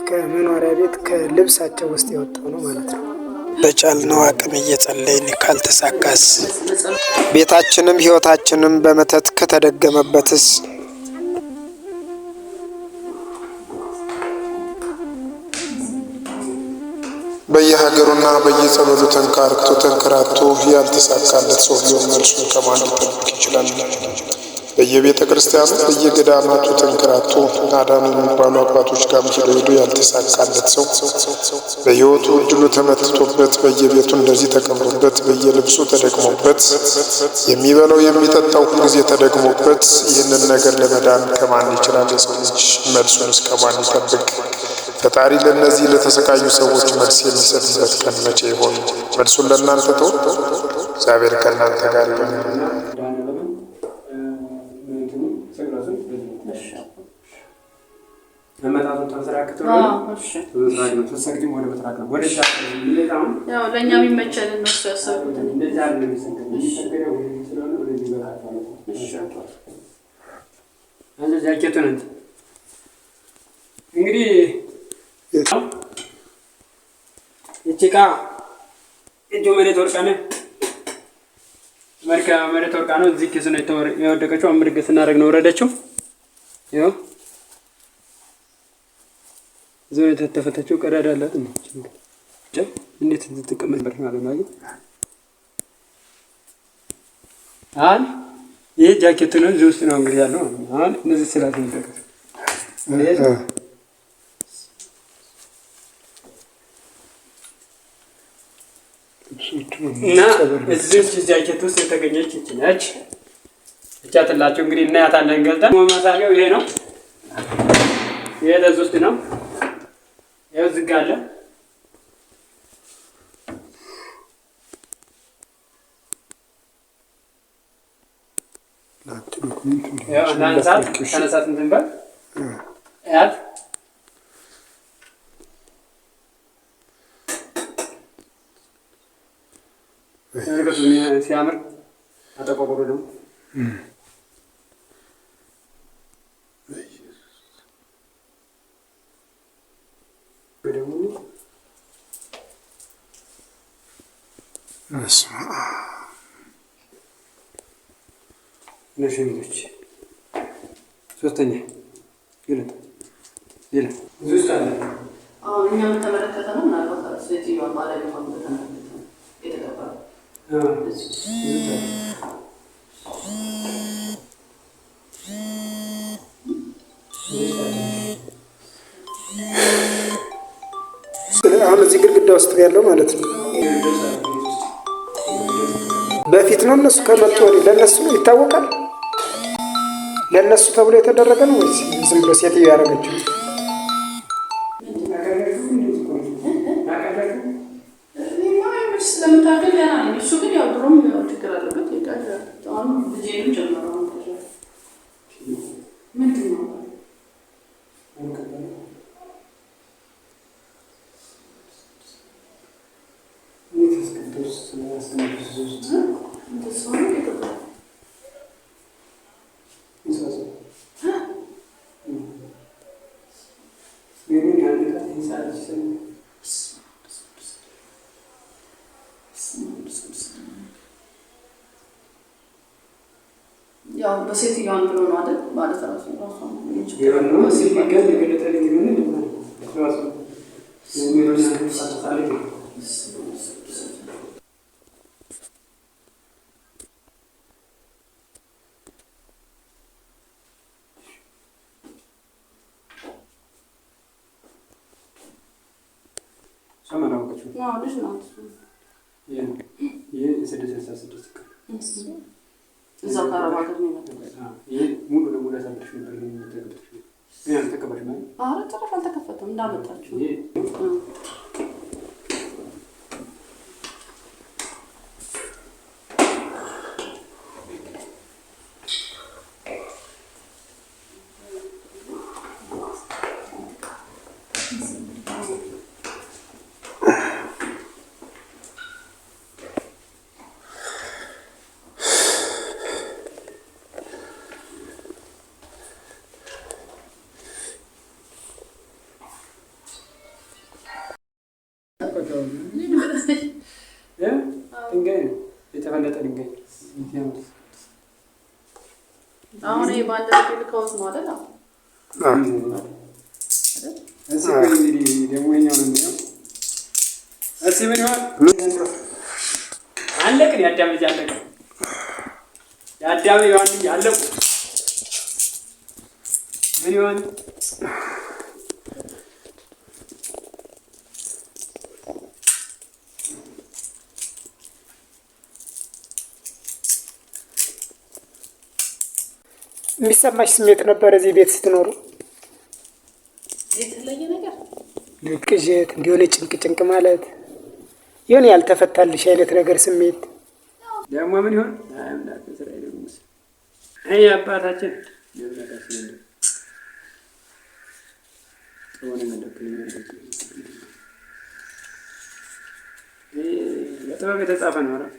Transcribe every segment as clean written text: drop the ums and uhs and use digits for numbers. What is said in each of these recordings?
ከመኖሪያ ቤት ከልብሳቸው ውስጥ የወጣው ነው ማለት ነው። በቻልነው አቅም እየጸለይን ካልተሳካስ ቤታችንም ህይወታችንም በመተት ከተደገመበትስ በየሀገሩና በየጸበሉ ተንከራቶ ያልተሳካለት ሰው ቢሆን መልሱን ከማን ሊጠብቅ ይችላል? በየቤተ ክርስቲያኑ በየገዳማቱ ተንከራቶ አዳኑ የሚባሉ አባቶች ጋር ሄዶ ያልተሳካለት ሰው በህይወቱ እድሉ ተመትቶበት በየቤቱ እንደዚህ ተቀምጦበት በየልብሱ ተደግሞበት የሚበላው የሚጠጣው ሁልጊዜ ተደግሞበት ይህንን ነገር ለመዳን ከማን ይችላል? የሰው ልጅ መልሱን ከማን ይጠብቅ? ፈጣሪ ለእነዚህ ለተሰቃዩ ሰዎች መልስ የሚሰጥበት ቀን መቼ ይሆን? መልሱን ለእናንተ ተው። እግዚአብሔር ከእናንተ ጋር ይሁን። ለማጣቱ ተንሰራክቶ ነው። እሺ ተሰግድም ወደ መስራት ነው። ወደ ሻት ነው። ያው ለኛ የሚመቸን ነው ያሰቡት። እንደዛ አይደለም የሚሰግደው። የሚሰግደው ስለሆነ ወደ ይበቃል ማለት ነው። እሺ አንተ ጃኬቱን እንግዲህ እቺ ቃ እጆ መሬት ወርቃ ነው። መሬት ወርቃ ነው። እዚህ ኪስ ነው የወደቀችው። አምርግ ስናደርግ ነው ወረደችው። ይኸው ዞን ተተፈተችው ቀዳዳ አላት ነው። እንዴት ተቀመጥበት ማለት ነው። አሁን ይሄ ጃኬት ነው። እዚህ ውስጥ ነው እንግዲህ ያለው። አሁን እነዚህ ስላት ነው እና እዚህ ጃኬት ውስጥ የተገኘች እቺ ነች። ብቻትላችሁ እንግዲህ እናያታለን ገልጠን። ማሳያው ይሄ ነው። ይሄ ለዚህ ውስጥ ነው። ያው ዝጋ አለ። ያው እናንሳት ተነሳት እንትን በል ያት ሲያምር አጠቋቆሩ ደግሞ ነሽሚቶች ሶስተኛ ይለጥ ሌላ ዙስ አለ። አሁን እኛም ተመለከተ ነው ማለት ስለዚህ ነው ማለት ነው የተቀበለው አሁን እዚህ ግድግዳ ውስጥ ያለው ማለት ነው። በፊት ነው እነሱ ከመጡ ወዲህ ለነሱ ነው ይታወቃል። ለነሱ ተብሎ የተደረገ ነው ወይስ ዝም ብሎ ሴትዮ ያደረገችው? ስለምታገል ያ ነው እሱ ግን ያው ድሮም ችግር አለበት ይቃል አሁን ልጄንም ጀመረው ምንድን ነው ያው በሴትዮዋን ብሎ ነው አይደል ማለት ራሱ ነው ሲፈቀድ ለገለጠልኝ ምን ነው ራሱ የሚሆነው ሳታሳለ ሰማናውቀች ነው ልጅ ነው ይሄ 666 እዛው ካራባከ ነው ይሄ ሙሉ ለሙሉ ያሳብሽ ነበር የሚተገብጥ ያን ተከባሽ ማለት አረ ተረፈ አልተከፈተም እንዳመጣችሁ ድንጋይ ነው የተፈለጠ ድንጋይ። አሁን ይሄ ባንድ ልከውት ነው አይደል? እዚህ እንግዲህ ደግሞ የኛው ነው የሚለው እዚህ ምን ይሆን አለቅን የአዳም ልጅ አለቀ። የአዳም ዮሐን ልጅ አለቁ ምን ይሆን የሚሰማሽ ስሜት ነበር እዚህ ቤት ስትኖሩ? የተለየ ነገር ቅዠት እንዲሆነ ጭንቅ ማለት የሆነ ያልተፈታልሽ አይነት ነገር ስሜት ደግሞ ምን ይሆን? አምላክ እስራኤል ሙስ አይ አባታችን የምናቀስነው ሆነ በጥበብ የተጻፈ ነው አይደል?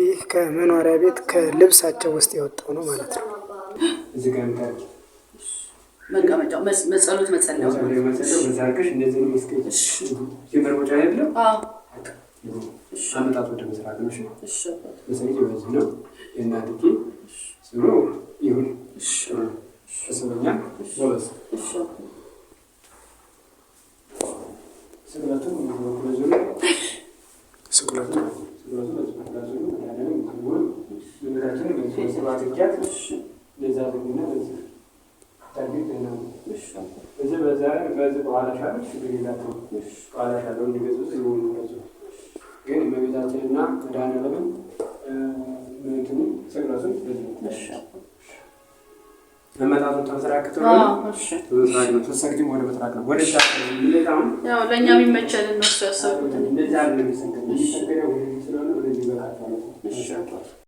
ይህ ከመኖሪያ ቤት ከልብሳቸው ውስጥ የወጣው ነው ማለት ነው። እዚህ ጋር እንታች መቀመጫው መጸሎት መጸለያው በዛርክሽ እንደዚህ ነው መስከረም ጀመር ወጣ አይደለም? አዎ አመጣጥ ወደ መስራት ነው። እሺ በሰንጂ ወዝ ነው እናትኪ ስሩ ይሁን ስለኛ ወለስ ስግለቱ ስግለቱ ግን እመቤታችንና መድኃኒዓለምን መመጣቱን ተመሰራክቶ ተሰግድም ወደ መስራት ነው። ወደ ያው ለእኛ የሚመቸልን ነው ያሰቡት። እንደዛ ነው የሚሰገደው።